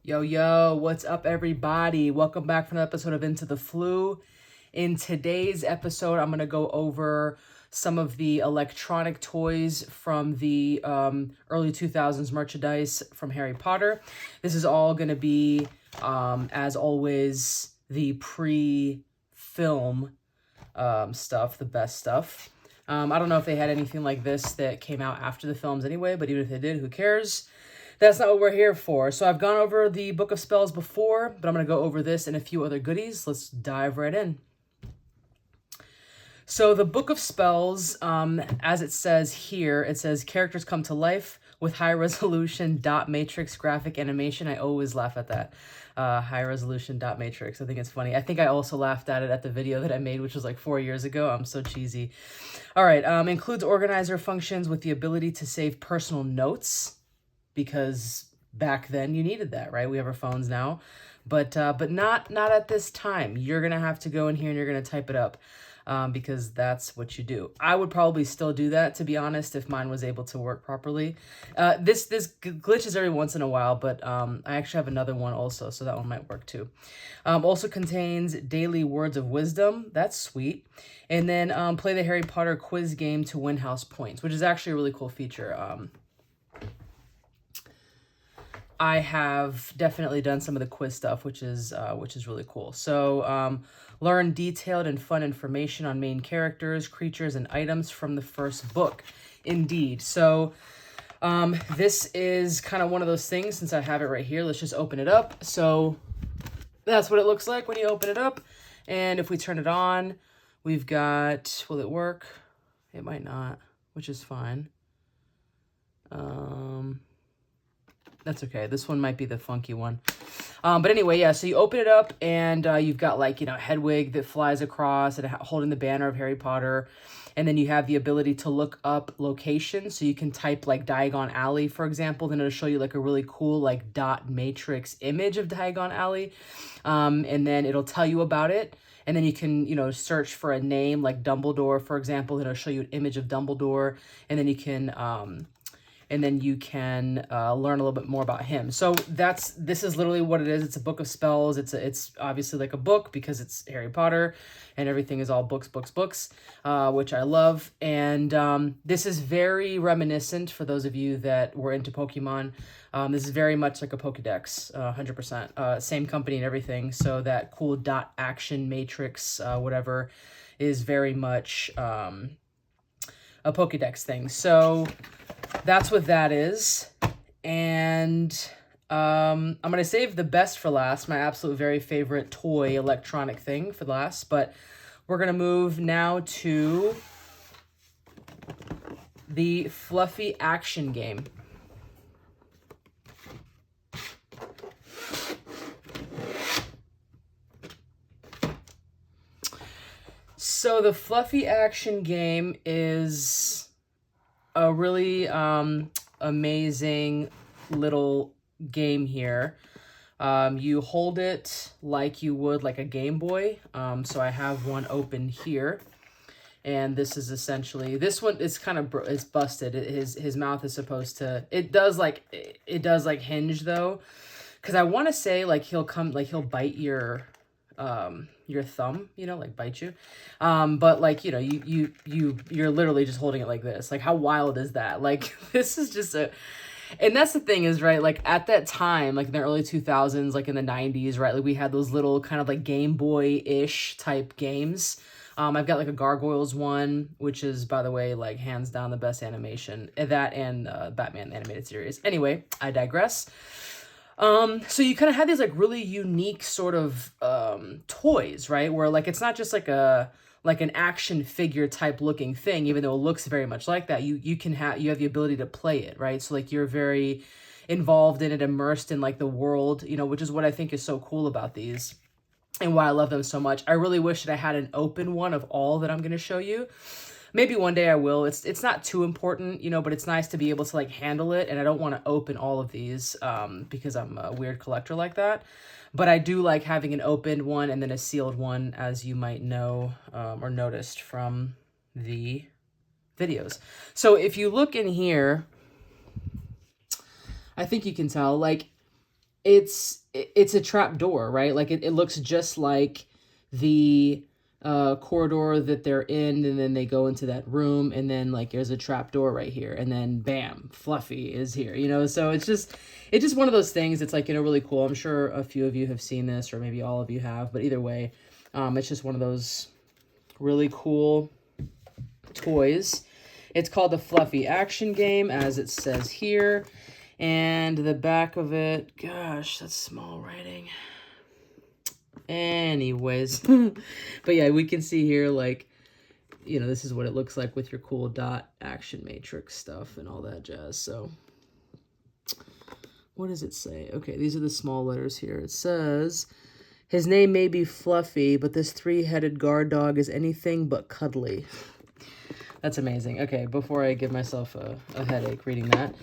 Yo, yo, what's up, everybody? Welcome back for another episode of Into the Flu. In today's episode, I'm going to go over some of the electronic toys from the early 2000s merchandise from Harry Potter. This is all going to be, as always, the pre-film stuff, the best stuff. I don't know if they had anything like this that came out after the films anyway, but even if they did, who cares? That's not what we're here for. So I've gone over the Book of Spells before, but I'm going to go over this and a few other goodies. Let's dive right in. So the Book of Spells, as it says here, it says characters come to life with high resolution dot matrix graphic animation. I always laugh at that. High resolution dot matrix. I think it's funny. I think I also laughed at it at the video that I made, which was like 4 years ago. I'm so cheesy. All right. Includes organizer functions with the ability to save personal notes, because back then you needed that, right? We have our phones now, but not at this time. You're gonna have to go in here and you're gonna type it up, because that's what you do. I would probably still do that, to be honest, if mine was able to work properly. This glitches every once in a while, but I actually have another one also, so that one might work too. Also contains daily words of wisdom. That's sweet. And then play the Harry Potter quiz game to win house points, which is actually a really cool feature. I have definitely done some of the quiz stuff, which is really cool. So learn detailed and fun information on main characters, creatures, and items from the first book. Indeed. So this is kind of one of those things, since I have it right here. Let's just open it up. So that's what it looks like when you open it up. And if we turn it on, we've got, will it work? It might not, which is fine. That's okay. This one might be the funky one. But anyway, yeah, so you open it up and you've got, like, Hedwig that flies across and holding the banner of Harry Potter. And then you have the ability to look up locations. So you can type like Diagon Alley, for example, then it'll show you like a really cool like dot matrix image of Diagon Alley. And then it'll tell you about it. And then you can, search for a name like Dumbledore, for example, and it'll show you an image of Dumbledore. And then you can learn a little bit more about him. So this is literally what it is. It's a book of spells. It's obviously like a book because it's Harry Potter and everything is all books, which I love. And this is very reminiscent, for those of you that were into Pokemon. This is very much like a Pokedex, 100%. Same company and everything. So that cool dot action matrix, whatever, is very much a Pokedex thing. So that's what that is. And I'm going to save the best for last, my absolute very favorite toy electronic thing for last. But we're going to move now to the fluffy action game. So the fluffy action game is a really amazing little game here. You hold it like you would like a Game Boy. So I have one open here, and this is essentially, this one is kind of, it's busted. His mouth is supposed to, it does like hinge though, because I want to say like he'll bite your thumb, like bite you. But like, you're literally just holding it like this. Like, how wild is that? Like, this is just and that's the thing is, right, like at that time, like in the early 2000s, like in the 90s, right, like we had those little kind of like Game Boy-ish type games. I've got like a Gargoyles one, which is, by the way, like hands down the best animation. That and Batman animated series. Anyway, I digress. So you kind of have these like really unique sort of toys, right? Where like it's not just like an action figure type looking thing, even though it looks very much like that. You have the ability to play it, right? So like you're very involved in it, immersed in like the world, which is what I think is so cool about these and why I love them so much. I really wish that I had an open one of all that I'm going to show you. Maybe one day I will. It's not too important, but it's nice to be able to like handle it. And I don't want to open all of these because I'm a weird collector like that. But I do like having an opened one and then a sealed one, as you might know or noticed from the videos. So if you look in here, I think you can tell, like, it's a trap door, right? Like it looks just like the corridor that they're in, and then they go into that room, and then like there's a trap door right here, and then bam, Fluffy is here, you know. So it's just one of those things. It's like, you know, really cool. I'm sure a few of you have seen this, or maybe all of you have, but either way, it's just one of those really cool toys. It's called the Fluffy Action Game, as it says here. And the back of it, gosh, that's small writing. Anyways, but yeah, we can see here, like, you know, this is what it looks like with your cool dot action matrix stuff and all that jazz. So what does it say? Okay, these are the small letters here. It says, his name may be Fluffy, but this three-headed guard dog is anything but cuddly. That's amazing. Okay, before I give myself a headache reading that,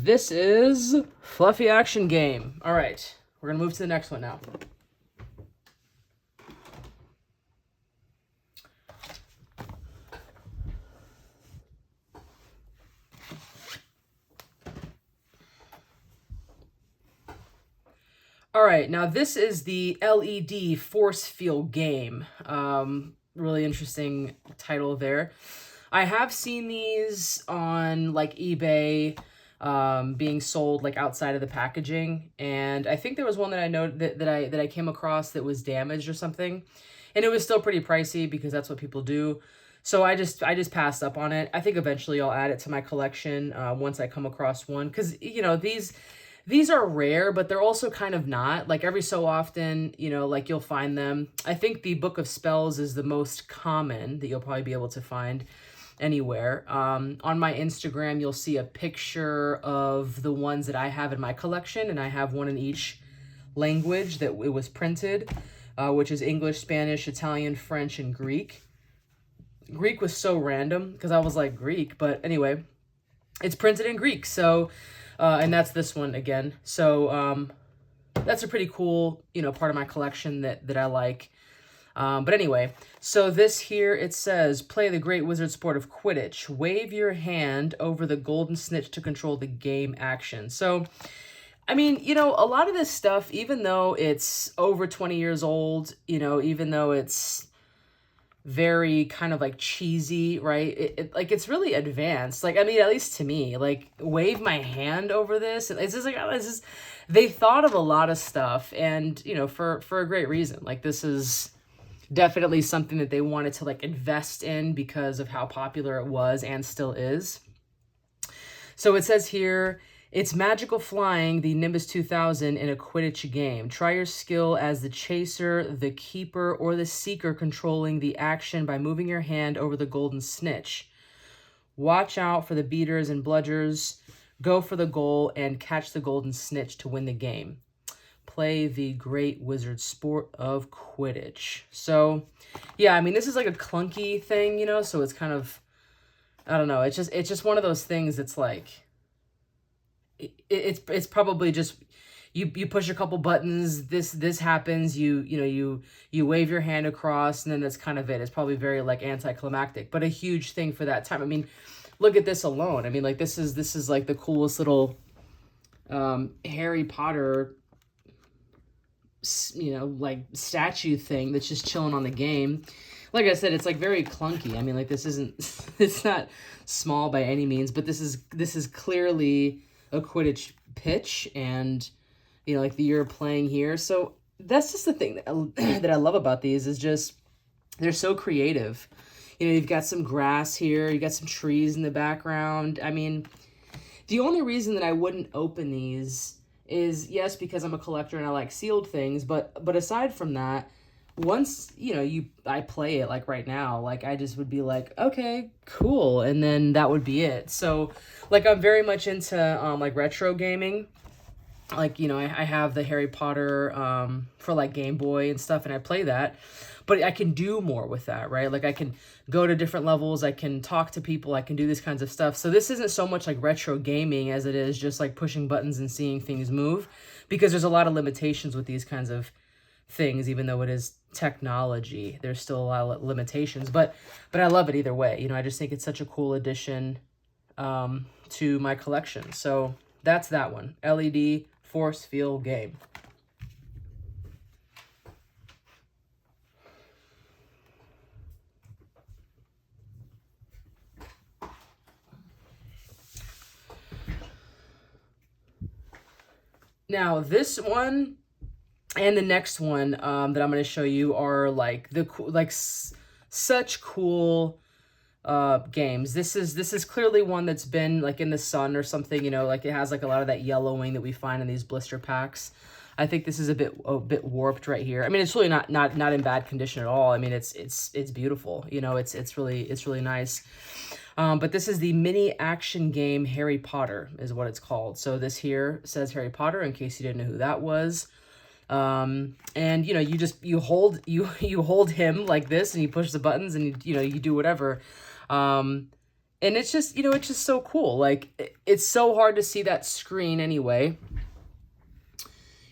this is Fluffy Action Game. All right, we're going to move to the next one now. All right, now this is the LED Force Field Game. Really interesting title there. I have seen these on like eBay being sold like outside of the packaging, and I think there was one that I know that I came across that was damaged or something, and it was still pretty pricey because that's what people do. So I just passed up on it. I think eventually I'll add it to my collection once I come across one, because you know these are rare, but they're also kind of not. Like every so often, you know, like you'll find them. I think the Book of Spells is the most common that you'll probably be able to find anywhere. On my Instagram, you'll see a picture of the ones that I have in my collection, and I have one in each language that it was printed, which is English, Spanish, Italian, French, and Greek. Greek was so random because I was like, Greek, but anyway, it's printed in Greek. So, and that's this one again. So, that's a pretty cool, you know, part of my collection that I like. But anyway, so this here, it says, play the great wizard sport of Quidditch. Wave your hand over the golden snitch to control the game action. So, I mean, you know, a lot of this stuff, even though it's over 20 years old, you know, even though it's very kind of like cheesy, right? Like it's really advanced. Like, I mean, at least to me, like wave my hand over this. And it's just like, oh, this is, they thought of a lot of stuff, and, you know, for a great reason. Like this is definitely something that they wanted to like invest in because of how popular it was and still is. So it says here, it's magical flying, the Nimbus 2000 in a Quidditch game. Try your skill as the chaser, the keeper, or the seeker controlling the action by moving your hand over the golden snitch. Watch out for the beaters and bludgers. Go for the goal and catch the golden snitch to win the game. Play the great wizard sport of Quidditch. So, yeah, I mean, this is like a clunky thing, you know, so it's kind of, I don't know, it's just one of those things that's like, it's probably just you push a couple buttons, this happens, you wave your hand across, and then that's kind of it. It's probably very like anticlimactic, but a huge thing for that time. I mean, look at this alone. I mean, like this is like the coolest little Harry Potter, you know, like statue thing that's just chilling on the game. Like I said, it's like very clunky. I mean, like this isn't it's not small by any means, but this is clearly a Quidditch pitch, and you know, like the you're playing here. So that's just the thing that I love about these, is just they're so creative. You know, you've got some grass here, you got some trees in the background. I mean, the only reason that I wouldn't open these is, yes, because I'm a collector and I like sealed things, but aside from that, once, you know, I play it, like right now, like I just would be like, okay, cool, and then that would be it. So like I'm very much into like retro gaming. Like, you know, I have the Harry Potter for like Game Boy and stuff, and I play that, but I can do more with that, right? Like I can go to different levels, I can talk to people, I can do this kinds of stuff. So this isn't so much like retro gaming as it is just like pushing buttons and seeing things move, because there's a lot of limitations with these kinds of things. Even though it is technology, there's still a lot of limitations, but I love it either way. You know, I just think it's such a cool addition to my collection. So that's that one, LED force field game. Now, this one and the next one that I'm going to show you are like such cool games. This is clearly one that's been like in the sun or something, you know, like it has like a lot of that yellowing that we find in these blister packs. I think this is a bit warped right here. I mean, it's really not in bad condition at all. I mean, it's beautiful. You know, it's really nice. But this is the mini action game Harry Potter is what it's called. So this here says Harry Potter in case you didn't know who that was. And you know, you hold him like this and you push the buttons and you do whatever. And it's just, you know, it's just so cool. Like it's so hard to see that screen anyway.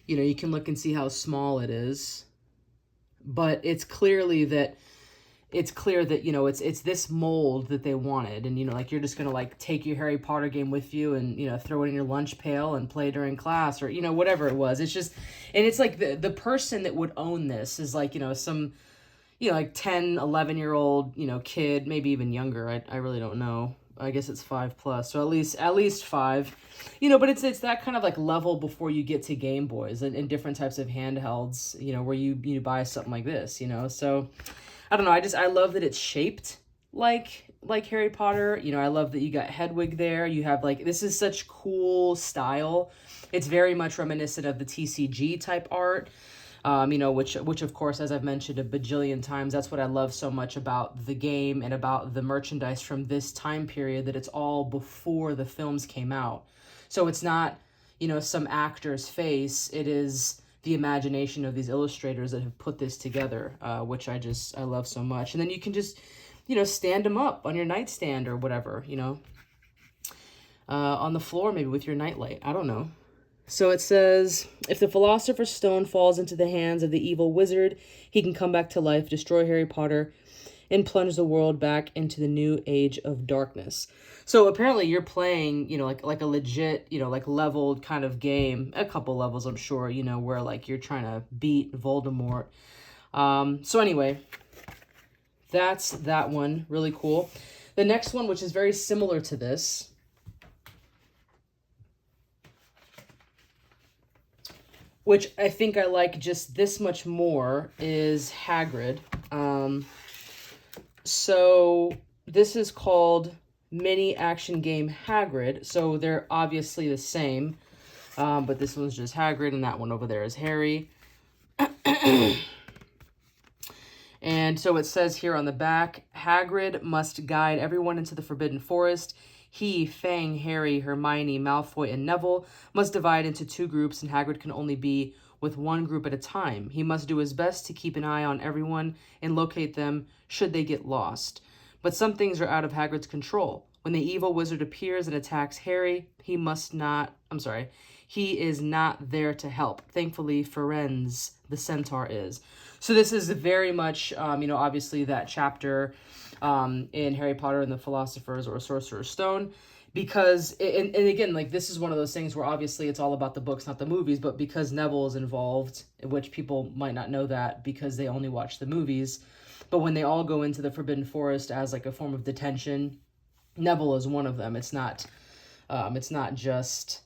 You know, you can look and see how small it is, but it's clear that, you know, it's this mold that they wanted. And, you know, like you're just going to like take your Harry Potter game with you and, you know, throw it in your lunch pail and play during class or, you know, whatever it was. It's just, and it's like the person that would own this is like, you know, some, you know, like 10, 11-year-old, you know, kid, maybe even younger. I really don't know. I guess it's 5+, so at least 5, you know, but it's that kind of like level before you get to Game Boys and different types of handhelds, you know, where you buy something like this, you know. So I don't know, I love that it's shaped like Harry Potter. You know, I love that you got Hedwig there. You have like, this is such cool style. It's very much reminiscent of the TCG type art. You know, which of course, as I've mentioned a bajillion times, that's what I love so much about the game and about the merchandise from this time period, that it's all before the films came out. So it's not, you know, some actor's face. It is the imagination of these illustrators that have put this together, which I love so much. And then you can just, you know, stand them up on your nightstand or whatever, you know, on the floor maybe with your nightlight. I don't know. So it says, if the Philosopher's Stone falls into the hands of the evil wizard, he can come back to life, destroy Harry Potter, and plunge the world back into the new age of darkness. So apparently you're playing, you know, like a legit, you know, like leveled kind of game, a couple levels, I'm sure, you know, where like you're trying to beat Voldemort. So anyway, that's that one. Really cool. The next one, which is very similar to this, which I think I like just this much more, is Hagrid. So this is called Mini Action Game Hagrid. So they're obviously the same, but this one's just Hagrid and that one over there is Harry. And so it says here on the back, Hagrid must guide everyone into the Forbidden Forest. He, Fang, Harry, Hermione, Malfoy, and Neville must divide into 2 groups, and Hagrid can only be with one group at a time. He must do his best to keep an eye on everyone and locate them should they get lost. But some things are out of Hagrid's control. When the evil wizard appears and attacks Harry, he is not there to help. Thankfully, Firenze, the centaur, is. So this is very much, you know, obviously that chapter in Harry Potter and the Philosopher's or Sorcerer's Stone, because, and again, like this is one of those things where obviously it's all about the books, not the movies, but because Neville is involved, which people might not know that because they only watch the movies, but when they all go into the Forbidden Forest as like a form of detention, Neville is one of them. It's not just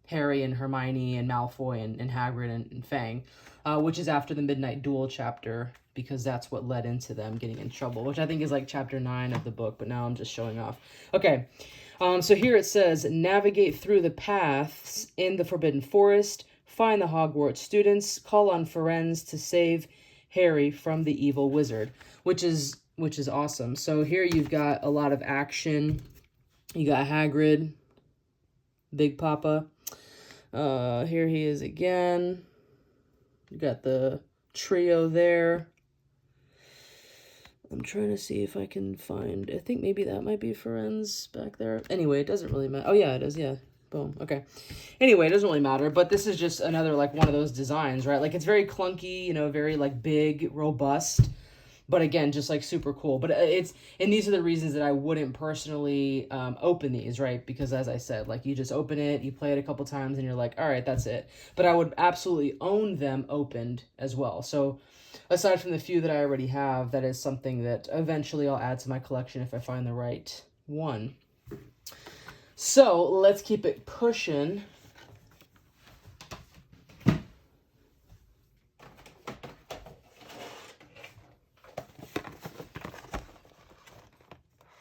Harry and Hermione and Malfoy and Hagrid and Fang, which is after the Midnight Duel chapter, because that's what led into them getting in trouble, which I think is like chapter 9 of the book, but now I'm just showing off. Okay, so here it says, navigate through the paths in the Forbidden Forest, find the Hogwarts students, call on Firenze to save Harry from the evil wizard, which is awesome. So here you've got a lot of action. You got Hagrid, Big Papa. Here he is again. You got the trio there. I'm trying to see if I can find, I think maybe that might be Firenze back there. Anyway, it doesn't really matter. Oh yeah, it is, yeah. Boom, okay. Anyway, it doesn't really matter, but this is just another, like, one of those designs, right? Like, it's very clunky, you know, very, like, big, robust. But again, just like super cool. But and these are the reasons that I wouldn't personally open these, right? Because as I said, like you just open it, you play it a couple times, and you're like, all right, that's it. But I would absolutely own them opened as well. So aside from the few that I already have, that is something that eventually I'll add to my collection if I find the right one. So let's keep it pushing.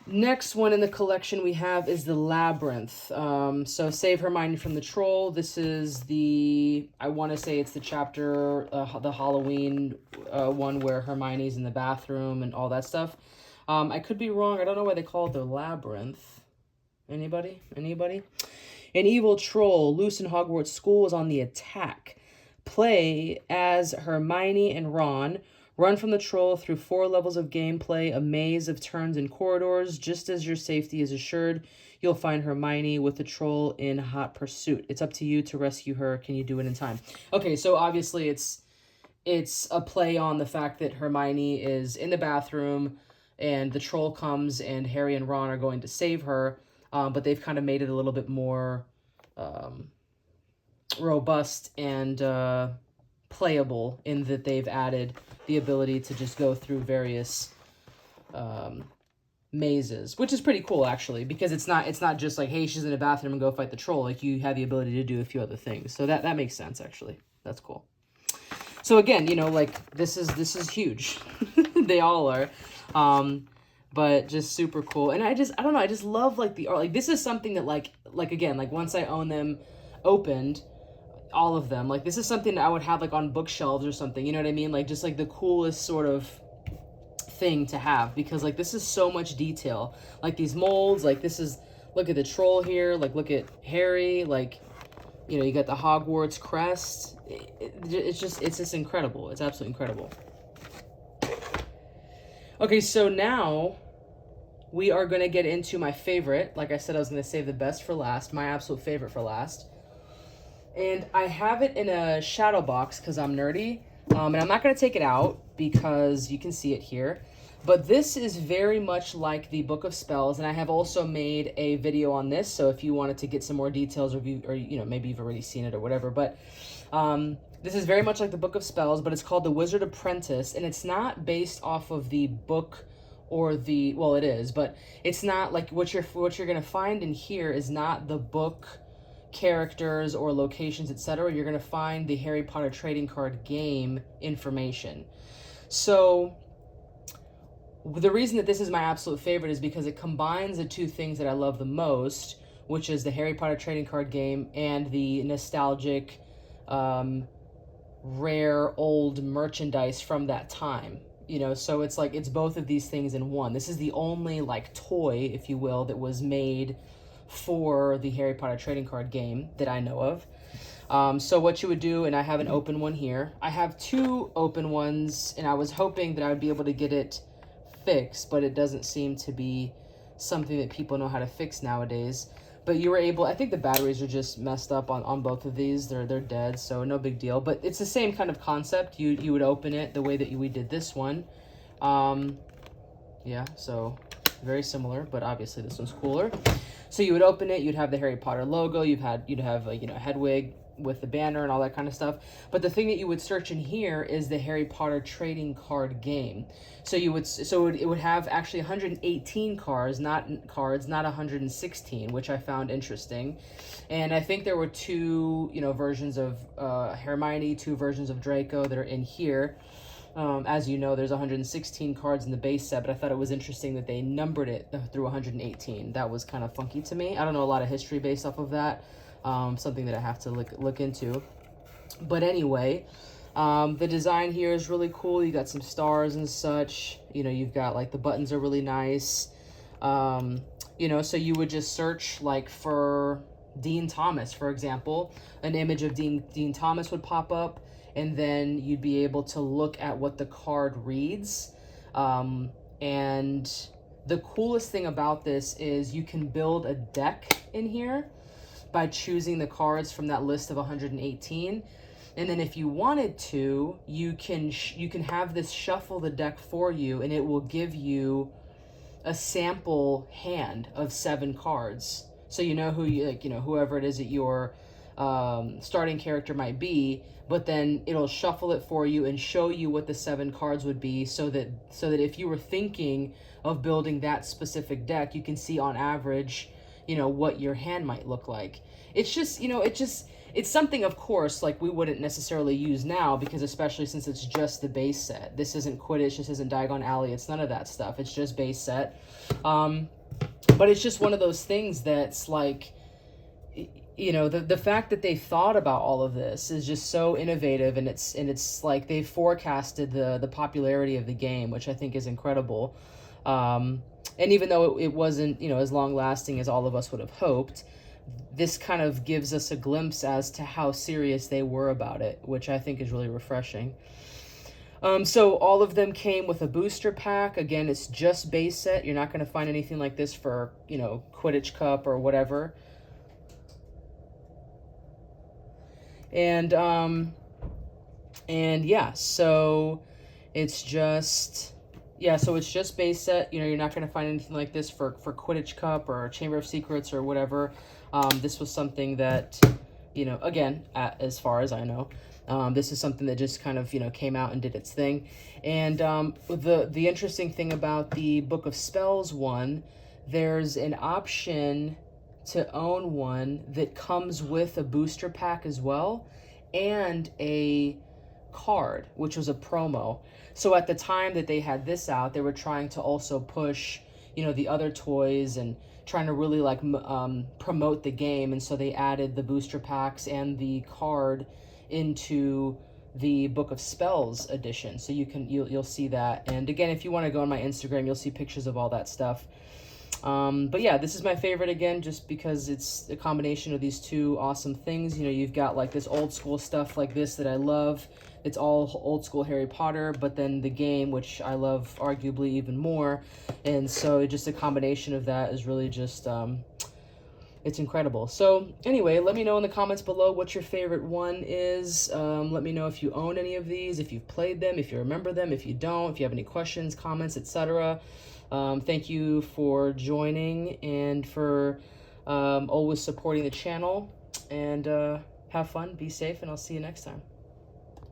Next one in the collection we have is the Labyrinth. So Save Hermione from the Troll. This is I want to say it's the chapter, the Halloween one where Hermione's in the bathroom and all that stuff. I could be wrong. I don't know why they call it the Labyrinth. Anybody? An evil troll loose in Hogwarts school is on the attack. Play as Hermione and Ron. Run from the troll through 4 levels of gameplay, a maze of turns and corridors. Just as your safety is assured, you'll find Hermione with the troll in hot pursuit. It's up to you to rescue her. Can you do it in time? Okay, so obviously it's a play on the fact that Hermione is in the bathroom and the troll comes and Harry and Ron are going to save her, but they've kind of made it a little bit more robust and playable in that they've added the ability to just go through various mazes, which is pretty cool actually, because it's not just like, hey, she's in a bathroom and go fight the troll. Like you have the ability to do a few other things. So that makes sense actually. That's cool. So again, like this is huge. They all are. But just super cool. And I don't know, I just love like the art. Like this is something that like again, like once I own them opened, all of them, like this is something that I would have like on bookshelves or something, you know what I mean? Like just like the coolest sort of thing to have, because like this is so much detail. Like these molds, like this is, look at the troll here, like look at Harry, like, you know, you got the Hogwarts crest. It's just incredible. It's absolutely incredible. Okay, so now we are going to get into my favorite. Like I said, I was going to save the best for last, my absolute favorite for last. And I have it in a shadow box because I'm nerdy. And I'm not going to take it out because you can see it here. But this is very much like the Book of Spells. And I have also made a video on this. So if you wanted to get some more details or you know, maybe you've already seen it or whatever. But this is very much like the Book of Spells, but it's called The Wizard Apprentice. And it's not based off of the book or the, well, it is, but it's not like what you're going to find in here is not the book characters or locations, etc. You're going to find the Harry Potter trading card game information. So the reason that this is my absolute favorite is because it combines the two things that I love the most, which is the Harry Potter trading card game and the nostalgic, rare old merchandise from that time. You know, so it's like, it's both of these things in one. This is the only like toy, if you will, that was made for the Harry Potter trading card game that I know of. So what you would do, and I have an open one here. I have 2 open ones, and I was hoping that I would be able to get it fixed, but it doesn't seem to be something that people know how to fix nowadays. But you were able, I think the batteries are just messed up on both of these. They're dead, so no big deal. But it's the same kind of concept. You would open it the way that we did this one. Yeah, so very similar, but obviously this one's cooler. So you would open it, you'd have the Harry Potter logo, you'd have you know, Hedwig with the banner and all that kind of stuff. But the thing that you would search in here is the Harry Potter trading card game. So it would have actually 118 cards, not 116, which I found interesting. And I think there were 2, you know, versions of Hermione, 2 versions of Draco that are in here. As you know, there's 116 cards in the base set, but I thought it was interesting that they numbered it through 118. That was kind of funky to me. I don't know a lot of history based off of that. Something that I have to look into. But anyway, the design here is really cool. You got some stars and such. You know, you've got like the buttons are really nice. You know, so you would just search like for Dean Thomas, for example. An image of Dean Thomas would pop up. And then you'd be able to look at what the card reads. And the coolest thing about this is you can build a deck in here by choosing the cards from that list of 118. And then if you wanted to, you can have this shuffle the deck for you, and it will give you a sample hand of 7 cards. So you know who you like, whoever it is that your starting character might be, but then it'll shuffle it for you and show you what the 7 cards would be, so that if you were thinking of building that specific deck, you can see on average, what your hand might look like. It's just, it's something, of course, like we wouldn't necessarily use now, because especially since it's just the base set. This isn't Quidditch, this isn't Diagon Alley, it's none of that stuff. It's just base set. But it's just one of those things that's like, the fact that they thought about all of this is just so innovative, and it's like they forecasted the popularity of the game, which I think is incredible. And even though it wasn't, as long lasting as all of us would have hoped, this kind of gives us a glimpse as to how serious they were about it, which I think is really refreshing. So all of them came with a booster pack. Again, it's just base set. You're not going to find anything like this for, Quidditch Cup or whatever. And yeah, so it's just... Yeah, so it's just base set. You're not going to find anything like this for Quidditch Cup or Chamber of Secrets or whatever. This was something that, again, as far as I know, this is something that just kind of, came out and did its thing. And the interesting thing about the Book of Spells one, there's an option to own one that comes with a booster pack as well, and a card, which was a promo. So at the time that they had this out, they were trying to also push, the other toys and trying to really like promote the game. And so they added the booster packs and the card into the Book of Spells edition. So you'll see that. And again, if you want to go on my Instagram, you'll see pictures of all that stuff. But yeah, this is my favorite, again, just because it's a combination of these two awesome things. You've got like this old school stuff like this that I love. It's all old school Harry Potter, but then the game, which I love arguably even more. And so just a combination of that is really just, it's incredible. So anyway, let me know in the comments below what your favorite one is. Let me know if you own any of these, if you've played them, if you remember them, if you don't, if you have any questions, comments, etc. Thank you for joining and for always supporting the channel. And have fun, be safe, and I'll see you next time.